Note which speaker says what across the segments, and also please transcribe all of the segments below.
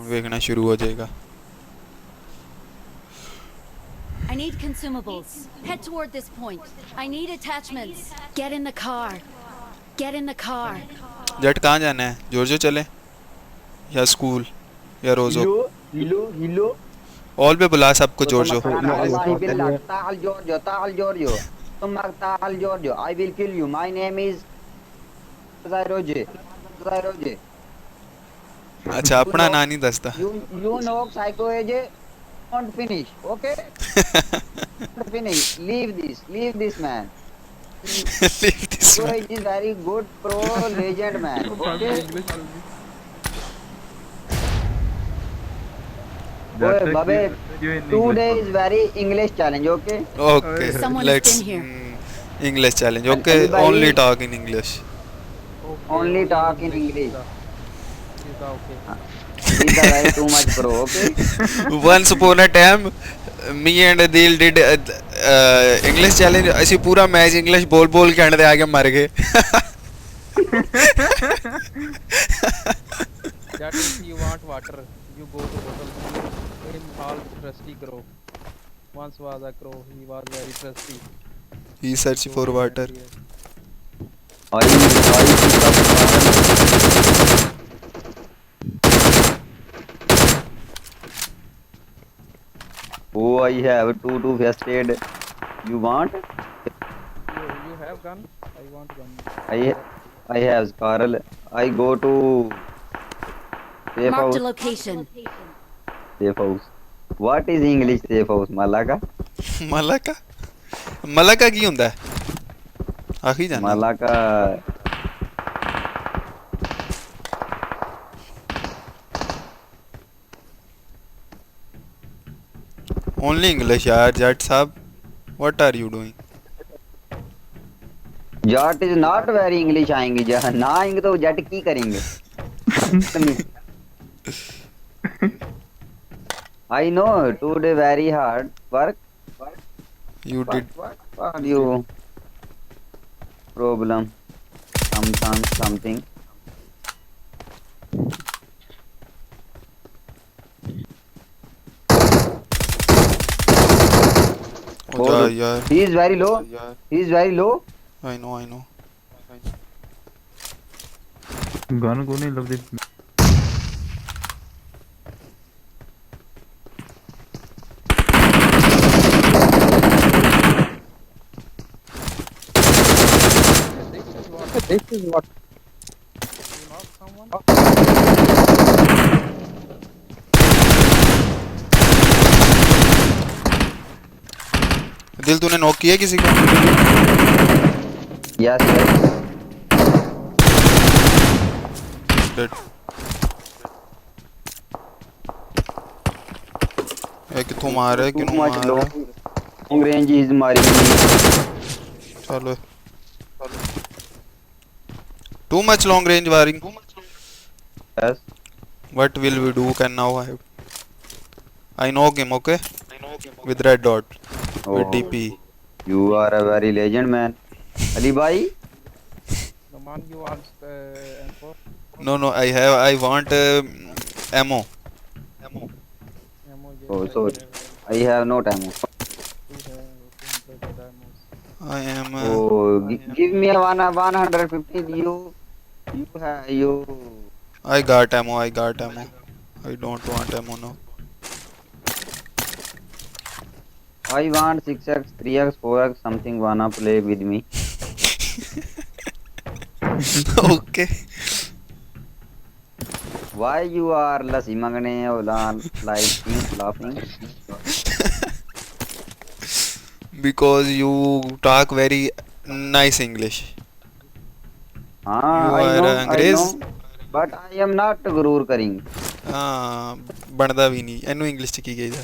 Speaker 1: देखना शुरू हो जाएगा।
Speaker 2: I need consumables. Head toward this point. I need attachments. Get in the car. Get in the car.
Speaker 1: जट कहाँ जाना है? जॉर्जो चले या स्कूल या रोजो?
Speaker 3: Hilo, hilo, hilo.
Speaker 1: ऑल पे बुला सबको जॉर्जो।
Speaker 3: Tomakan Allah billah. Tal Giorgio, Tal Giorgio. Tal Giorgio. I will kill you. My name is Zairoje. Zairoje.
Speaker 1: अच्छा
Speaker 3: You
Speaker 1: अपना
Speaker 3: know,
Speaker 1: ना नहीं दसता।
Speaker 3: you know Psycho Age. Don't finish, okay? Don't finish. Leave this man.
Speaker 1: Leave this
Speaker 3: Psycho
Speaker 1: one.
Speaker 3: Age is very good pro legend man, okay? Boy, Babe, today is very English challenge, okay?
Speaker 1: Okay,
Speaker 2: Someone has
Speaker 1: let's
Speaker 2: been here.
Speaker 1: English challenge.
Speaker 3: And
Speaker 1: Okay,
Speaker 3: anybody-
Speaker 1: only talk in English.
Speaker 3: Only talk in English.
Speaker 4: Okay.
Speaker 3: These are very too much pro, okay?
Speaker 1: Once upon a time, me and Adil did English challenge. ਅਸੀਂ ਪੂਰਾ match English ਬੋਲ ਬੋਲ ਕੇ and ਤੇ ਆ ਕੇ ਮਰ ਗਏ।
Speaker 4: That if you want water, you go to bottle. In all trusty crow. Once was a crow. He was very trusty.
Speaker 1: He search for water.
Speaker 3: I pick up Oh, I have two first aid. You want?
Speaker 4: You have gun? I want gun.
Speaker 3: I have Carl. I go to safe
Speaker 2: Marked
Speaker 3: house.
Speaker 2: a location.
Speaker 3: Safe house. What is English safe house? Malaga?
Speaker 1: Malacca Malacca ਕੀ ਹੁੰਦਾ ਹੈ? ਆਖੀ ਜਾਨਾ
Speaker 3: Malaga.
Speaker 1: Only English यार Jat Sahab. What are you doing?
Speaker 3: Jat is not very English आएंगे जहाँ ना आएंगे तो जट की करेंगे? I know today very hard work.
Speaker 1: You did
Speaker 3: What you problem? Something.
Speaker 1: हो जा यार।
Speaker 3: He is very low. He is very low.
Speaker 1: I know
Speaker 5: gun ਕੋ ਨਹੀਂ ਲੱਭਦੀ।
Speaker 4: This is what. You knock someone?
Speaker 1: दिल तूने नॉक किया किसी को?
Speaker 3: Yes.
Speaker 1: Dead. ये किथों मार है
Speaker 3: Too
Speaker 1: किनों
Speaker 3: much
Speaker 1: मार
Speaker 3: low.
Speaker 1: है?
Speaker 3: Long range is मारी
Speaker 1: चलो too much long range firing.
Speaker 3: Yes.
Speaker 1: What will we do? Can now I know him, okay? With red dot with
Speaker 3: Oh.
Speaker 1: DP.
Speaker 3: You are a very legend man. Ali bhai.
Speaker 4: The man you want M4?
Speaker 1: No, I want ammo.
Speaker 4: Ammo.
Speaker 3: Oh, sorry. I have no time.
Speaker 1: I am
Speaker 3: Oh, give me a 115. You.
Speaker 1: I got ammo. I don't want ammo now.
Speaker 3: I want 6x, 3x, 4x. Something wanna play with me?
Speaker 1: Okay.
Speaker 3: Why you are lasi magne or laughing?
Speaker 1: Because you talk very nice English.
Speaker 3: Ah,
Speaker 1: You
Speaker 3: I
Speaker 1: are
Speaker 3: know,
Speaker 1: Angrez?
Speaker 3: I know. But I am not gurur karing.
Speaker 1: ਹਾਂ ਬਣਦਾ ਵੀ ਨਹੀਂ ਇਹਨੂੰ English ਚ ਕੀ ਕਹੀਦਾ?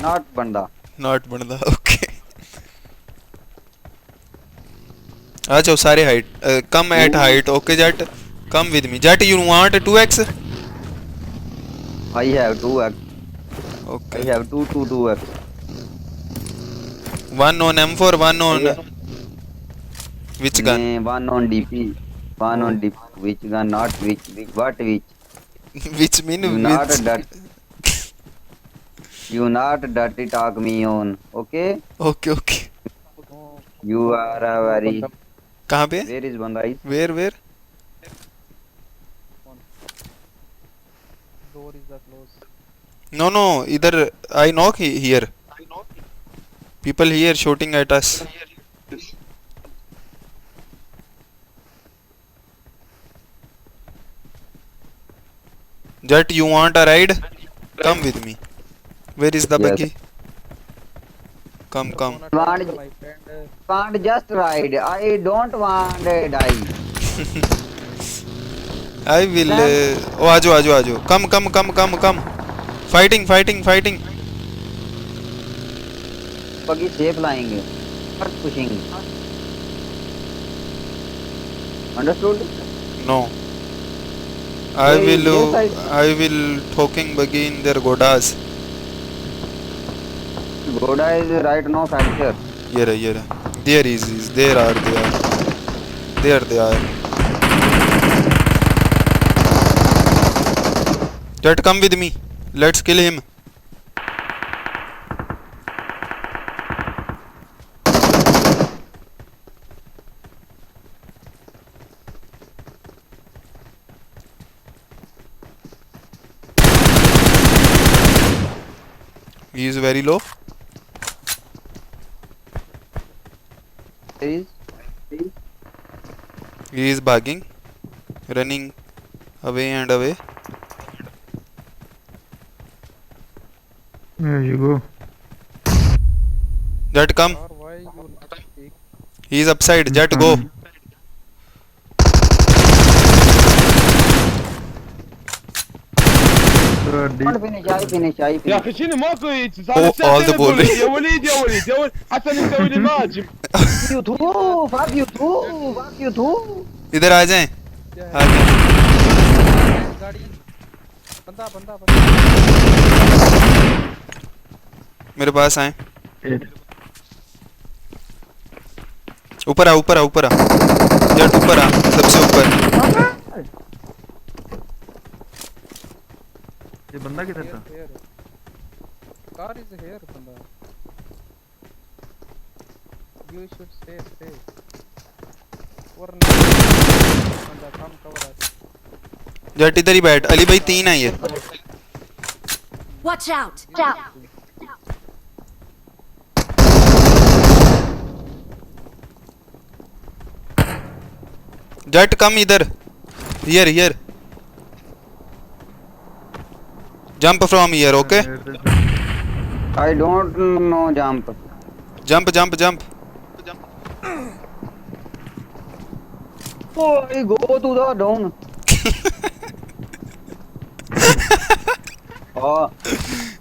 Speaker 3: Not banda.
Speaker 1: ਨਾਟ ਬਣਦਾ okay. आ जाओ सारे height come at height okay Jat come with me Jat you want 2x
Speaker 3: I have 2x. I
Speaker 1: okay
Speaker 3: have 2x.
Speaker 1: one on M4 one on which gun
Speaker 3: One on DP. One on DP. Which gun? Not which. What which?
Speaker 1: which mean
Speaker 3: You not
Speaker 1: which
Speaker 3: that. You not dirty talk me on. Okay.
Speaker 1: okay okay
Speaker 3: You are a very.
Speaker 1: कहाँ पे
Speaker 3: Where is banda is?
Speaker 1: where
Speaker 4: Door is the close.
Speaker 1: no इधर I knock here people here shooting at us Jet you want a ride come with me where is the
Speaker 3: Yes.
Speaker 1: buggy come
Speaker 4: Wanna
Speaker 3: Want-
Speaker 4: talk, my friend.
Speaker 3: Want just ride. I don't want die.
Speaker 1: I will oh आजो come fighting
Speaker 3: बगी safe लाएंगे. Not pushing. Understood?
Speaker 1: no I
Speaker 3: Hey,
Speaker 1: will
Speaker 3: yes,
Speaker 1: I will talking buggy in their godas
Speaker 3: Goda is right now factor.
Speaker 1: here there is there are they are Jet come with me let's kill him he is very low
Speaker 3: Is
Speaker 1: he is barking running away and away
Speaker 5: There you go.
Speaker 1: Jet come
Speaker 4: Or why you not speak?
Speaker 1: he is upside Jet go
Speaker 3: not finish. I finish.
Speaker 6: يا اخي شنو ماكو
Speaker 1: Oh, all the ball.
Speaker 6: يا وليد حتى نسوي لي ماجم.
Speaker 3: You too. Fuck you too. Fuck you too.
Speaker 1: इधर आ जाएं
Speaker 4: क्या
Speaker 1: आ
Speaker 4: है?
Speaker 1: जाएं
Speaker 4: गाड़ी बंदा
Speaker 1: मेरे पास आए
Speaker 5: It.
Speaker 1: ऊपर आ Jet ऊपर आ सबसे ऊपर
Speaker 5: ये बंदा किधर
Speaker 4: here
Speaker 5: था?
Speaker 4: here car is here banda you should stay और बंदा come cover us
Speaker 1: Jet इधर ही बैठ अली भाई 3 आई है
Speaker 2: Watch out!
Speaker 1: Jet come इधर here jump from here okay
Speaker 3: I don't know jump.
Speaker 1: jump
Speaker 3: Oh, I go to the down. Oh,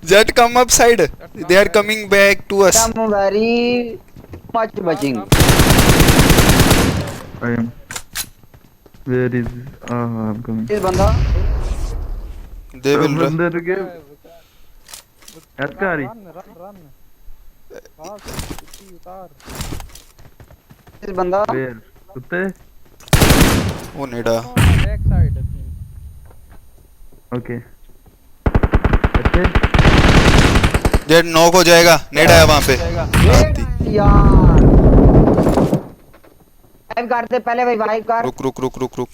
Speaker 1: Jet come upside they are coming back to us
Speaker 3: I'm very much watching.
Speaker 5: I am. Where is? I'm coming.
Speaker 3: This banda.
Speaker 1: they will run
Speaker 5: बंदा रुके. ऐसा रही.
Speaker 4: run हाँ कुत्ती उतार
Speaker 3: This banda.
Speaker 5: Where? कुत्ते?
Speaker 1: ओ NEDA
Speaker 4: back side
Speaker 5: Okay. अच्छे.
Speaker 1: Jet knock हो जाएगा नेडा है वहां पे शांति।
Speaker 3: यार. वाइप करते पहले भाई वाइप कर.
Speaker 1: रुक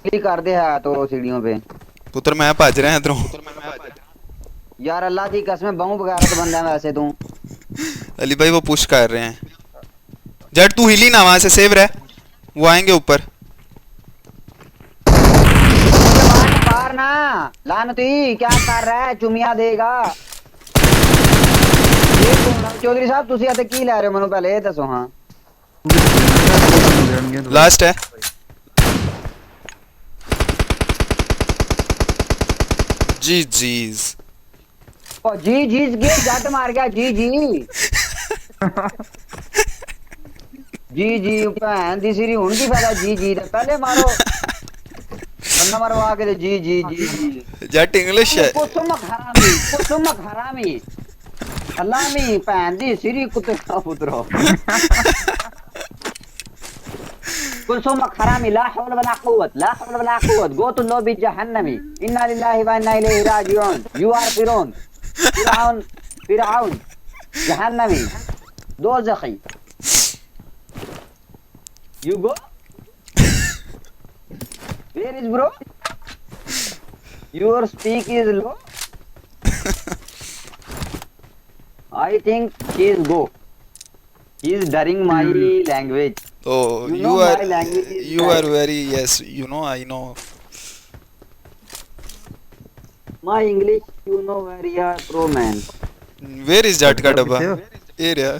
Speaker 3: क्लिक कर दे है तो सीढ़ियों पे.
Speaker 1: पुत्र मैं भज रहा इधरों
Speaker 3: यार अल्लाह की कसम बहू वगैरह तो बंदा है वैसे तू.
Speaker 1: अली भाई वो पुश कर रहे हैं जेट तू हिली ना वहां से सेव रह वो आएंगे ऊपर
Speaker 3: मार ना लानती क्या कर रहा है चुमिया देगा. चौधरी साहब तुसी आते की ले रहे हो मैनू पहले ये दसो. हाँ
Speaker 1: लास्ट है जी जीज
Speaker 3: ओ जी के जट मार गया जी भैन दी सिरी हुन की फायदा जी दा पहले मारो बंदा मरवा के जी
Speaker 1: जेट इंग्लिश है
Speaker 3: कुसुम हरामी अल्लामी भैन दी सिरी कुत्ते का पुत्रो कुलसुम हरामी ला हौल वला कुव्वत ला हौल वला कुव्वत गो टू लॉबी जहन्नमी इन्ना लिल्लाहि व इन्ना इलैहि राजिऊन यू आर फिरौन फिरौन फिरौन जहन्नमी दोज़खी you go where is bro your speak is low I think she is go. He is daring my language.
Speaker 1: Oh,
Speaker 3: You
Speaker 1: you
Speaker 3: know
Speaker 1: are
Speaker 3: my language is
Speaker 1: you
Speaker 3: bad.
Speaker 1: are very, yes, you know, I know.
Speaker 3: My English, you know, very pro man.
Speaker 1: Where is Jat ka dabba? Area.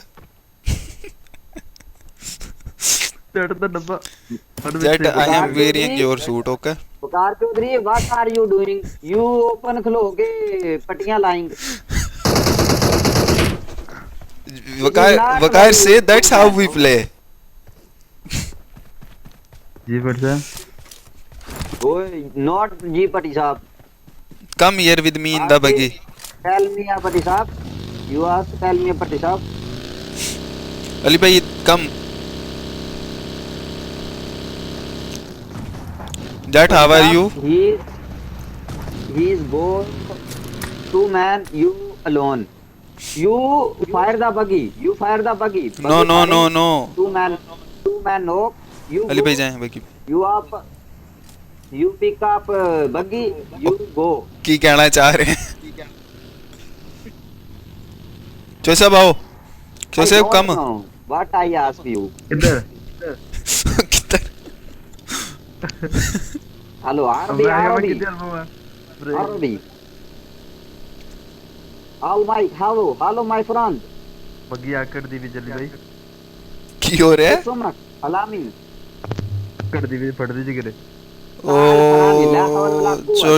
Speaker 5: चढ़ दा डब्बा
Speaker 1: Jat, I am wearing your suit, okay?
Speaker 3: पुकार Chaudhary, what are you doing? You open खलो के पट्टियां लाएंगे.
Speaker 1: Vakar say that's how we play.
Speaker 5: जी पर से
Speaker 3: Oh, not जी पट्टी साहब.
Speaker 1: Come here with me in the buggy.
Speaker 3: Tell me पट्टी साहब. You ask tell me पट्टी साहब.
Speaker 1: Ali bhai, come. Jat, how are you?
Speaker 3: He is go two man you alone. You fire the buggy. You fire the buggy.
Speaker 1: No, no, no, no.
Speaker 3: Two man no. You
Speaker 1: Ali
Speaker 3: go.
Speaker 1: bhai jaye buggy.
Speaker 3: You up. You pick up buggy. You go.
Speaker 1: की कहना चाह रहे हैं? Joseph आओ. Joseph
Speaker 3: I don't
Speaker 1: come.
Speaker 3: know what I ask you.
Speaker 5: इधर
Speaker 1: किधर?
Speaker 3: Hello,
Speaker 5: अब
Speaker 3: Arabi,
Speaker 5: मैं
Speaker 3: Arabi,
Speaker 5: किधर हूँ
Speaker 3: Arabi. Hello, my friend.
Speaker 5: बगी आकर दी भी चली भाई
Speaker 1: की हो रहा है?
Speaker 3: Sumak, alami.
Speaker 5: कर दी भी फट दी जिगरे
Speaker 1: ओ जो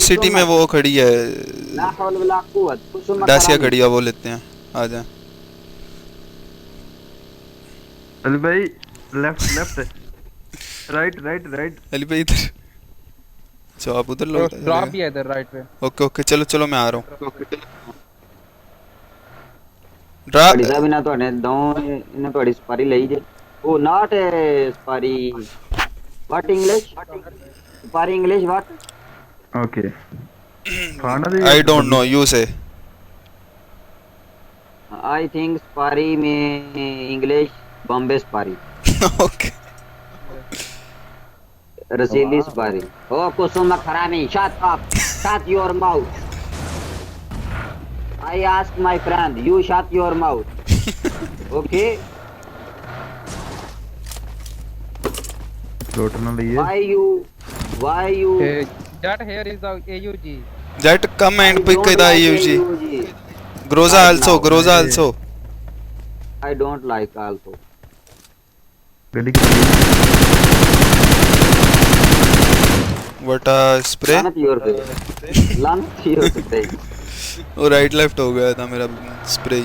Speaker 1: सिटी में वो खड़ी है,
Speaker 3: La hawla wala quwwat. Sumak.
Speaker 1: डासिया खड़ी है, वो लेते हैं. आ जाए.
Speaker 5: अली भाई left left right right right
Speaker 1: Ali भाई इधर. तो आप उधर लो.
Speaker 4: ड्रॉप भी है इधर राइट पे.
Speaker 1: ओके ओके, चलो चलो मैं आ रहा हूँ.
Speaker 3: ਤੁਹਾਡੀ ਸਾਹਿਬ ਇਹਨਾਂ ਤੁਹਾਡੇ ਦੋ ਇਹਨਾਂ ਤੁਹਾਡੀ ਸਪਾਰੀ ਲਈ ਜੇ ਉਹ ਨਾਟ ਸਪਾਰੀ ਵਾਟ ਇੰਗਲਿਸ਼ ਸਪਾਰੀ ਇੰਗਲਿਸ਼ ਵਾਟ
Speaker 5: ओके खाना दे
Speaker 1: आई डोंट नो, यू से.
Speaker 3: आई थिंक सपारी में इंग्लिश बॉम्बे सपारी
Speaker 1: ओके.
Speaker 3: रसीली सपारी ओ कुसुम खरामी shut up shut your mouth I ask my friend you shut your mouth okay
Speaker 5: लौटना लिए
Speaker 3: why you
Speaker 4: That here is the AUG.
Speaker 1: That come and pick the AUG. Groza also.
Speaker 3: I don't like also.
Speaker 5: गली की
Speaker 1: What a spray.
Speaker 3: Lanet your face. Lanet your face.
Speaker 1: वो right left हो गया था मेरा spray.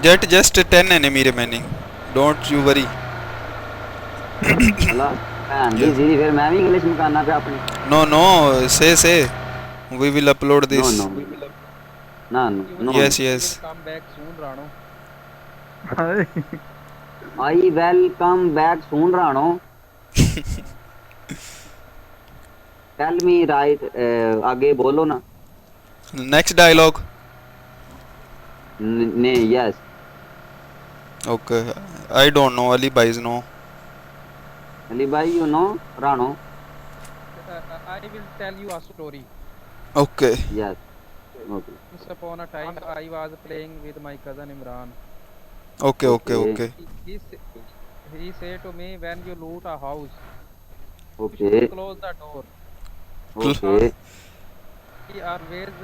Speaker 1: Jet just 10 enemy remaining. Don't you worry.
Speaker 3: अल्लाह भैन दी सीधी फिर मैं भी इंग्लिश में करना पे अपनी
Speaker 1: No no, say. We will upload this.
Speaker 3: No.
Speaker 1: Yes.
Speaker 4: Come back soon, Rano.
Speaker 5: Hi
Speaker 3: I will come back soon Rano. Tell me right आगे बोलो ना.
Speaker 1: Next dialogue.
Speaker 3: नहीं yes.
Speaker 1: Okay. I don't know. Ali bhai's no.
Speaker 3: Ali bhai you know Rano.
Speaker 4: I will tell you a story.
Speaker 1: Okay.
Speaker 3: Yes. Okay.
Speaker 4: Once upon a time, I was playing with my cousin Imran.
Speaker 1: Okay.
Speaker 4: He said to me, when you loot a house,
Speaker 3: Okay.
Speaker 4: close the door.
Speaker 3: Okay.
Speaker 4: He always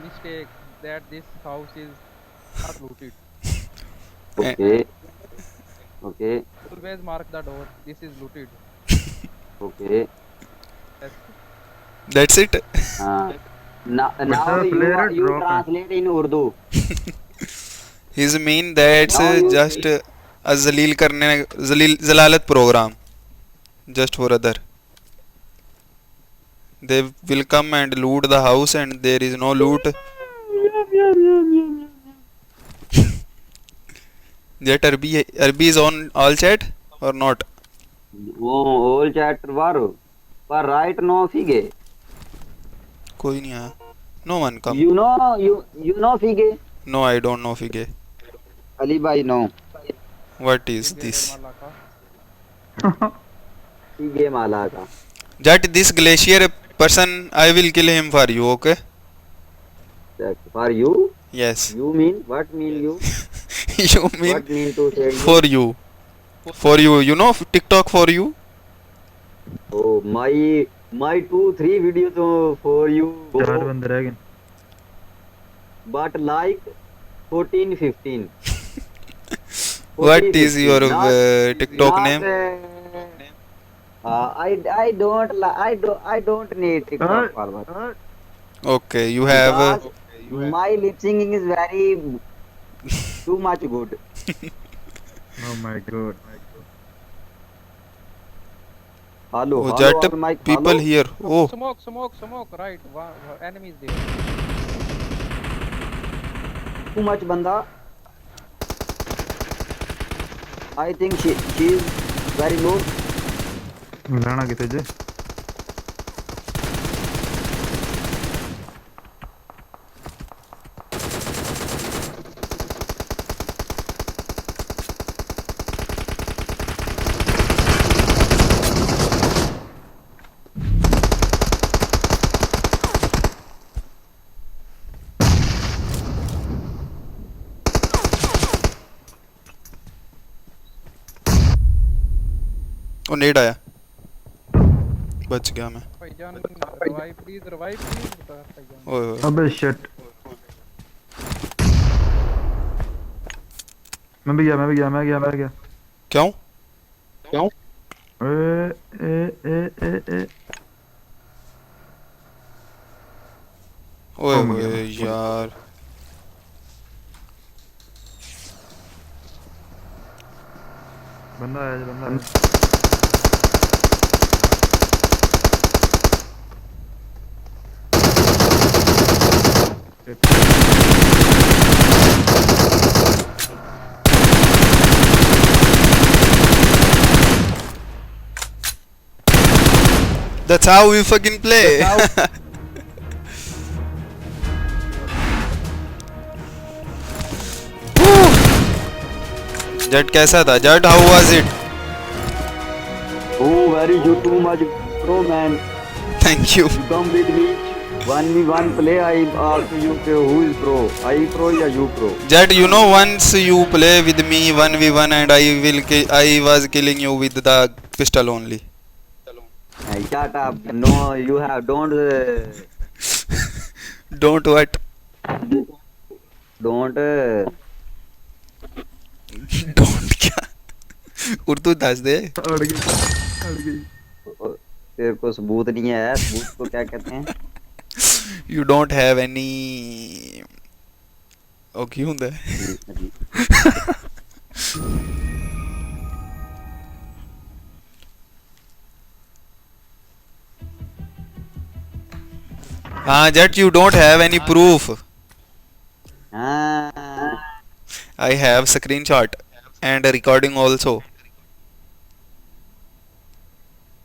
Speaker 4: mistake that this house is not looted.
Speaker 3: Okay. Okay.
Speaker 4: Always mark the door. This is looted.
Speaker 3: Okay.
Speaker 4: Yes.
Speaker 1: That's it.
Speaker 3: Now
Speaker 5: player
Speaker 3: you
Speaker 5: drop it.
Speaker 3: translate in Urdu.
Speaker 1: His mean that's
Speaker 3: Now you
Speaker 1: just a zalalat program. Just for other. They will come and loot the house and there is no loot. That Arbi is on all chat or not?
Speaker 3: all chapter war. But right now, Fige.
Speaker 1: कोई नहीं आया. No one come.
Speaker 3: You know Fige?
Speaker 1: No, I don't know Fige.
Speaker 3: Ali bhai no.
Speaker 1: What is this?
Speaker 3: Fige Malaka.
Speaker 1: That this glacier person, I will kill him for you, okay?
Speaker 3: That for you?
Speaker 1: Yes.
Speaker 3: You mean what mean you?
Speaker 1: You mean
Speaker 3: What mean to say you?
Speaker 1: for you. For you, you know TikTok for you?
Speaker 3: Oh my 2-3 videos for you.
Speaker 5: 4 बंदे रह गए.
Speaker 3: But like 14-15.
Speaker 1: What is your TikTok
Speaker 3: Not,
Speaker 1: name?
Speaker 3: I don't need TikTok forward.
Speaker 1: Okay, you have.
Speaker 3: Because my lip singing is very too much good.
Speaker 5: Oh my god.
Speaker 3: Hello,
Speaker 1: Oh,
Speaker 3: hello,
Speaker 1: that
Speaker 3: on mic,
Speaker 1: people
Speaker 3: hello.
Speaker 1: here. Oh,
Speaker 4: Smoke, right. Enemy is there.
Speaker 3: Too much banda. I think she is very low.
Speaker 5: रहना किथे जे.
Speaker 1: वो नेड आया. बच गया मैं.
Speaker 4: भाईजान revive please बता भाईजान.
Speaker 1: ओए ओए.
Speaker 5: अबे शिट. मैं भी गया.
Speaker 1: क्यों?
Speaker 5: ए
Speaker 1: ओए
Speaker 5: Oh my
Speaker 1: ओए
Speaker 5: God.
Speaker 1: यार.
Speaker 5: बंदा है.
Speaker 1: That's how we fucking play. Jet कैसा था? Jet, how was it?
Speaker 3: Oh, very you too much pro man.
Speaker 1: Thank you.
Speaker 3: You come with me. 1v1 play. I ask you who is pro? I pro or you pro?
Speaker 1: Jet, you know once you play with me 1v1 and I was killing you with the pistol only.
Speaker 3: Hey, shut up. No, you have don't
Speaker 1: Don't what?
Speaker 3: don't.
Speaker 1: Don't क्या? उर्दू दस दे.
Speaker 5: अड़ गई.
Speaker 3: तेरे को सबूत नहीं है. सबूत को क्या कहते हैं?
Speaker 1: You don't have any. ओ ਕੀ ਹੁੰਦਾ है? हाँ Jet, you don't have any proof.
Speaker 3: हाँ.
Speaker 1: I have screenshot and a recording also.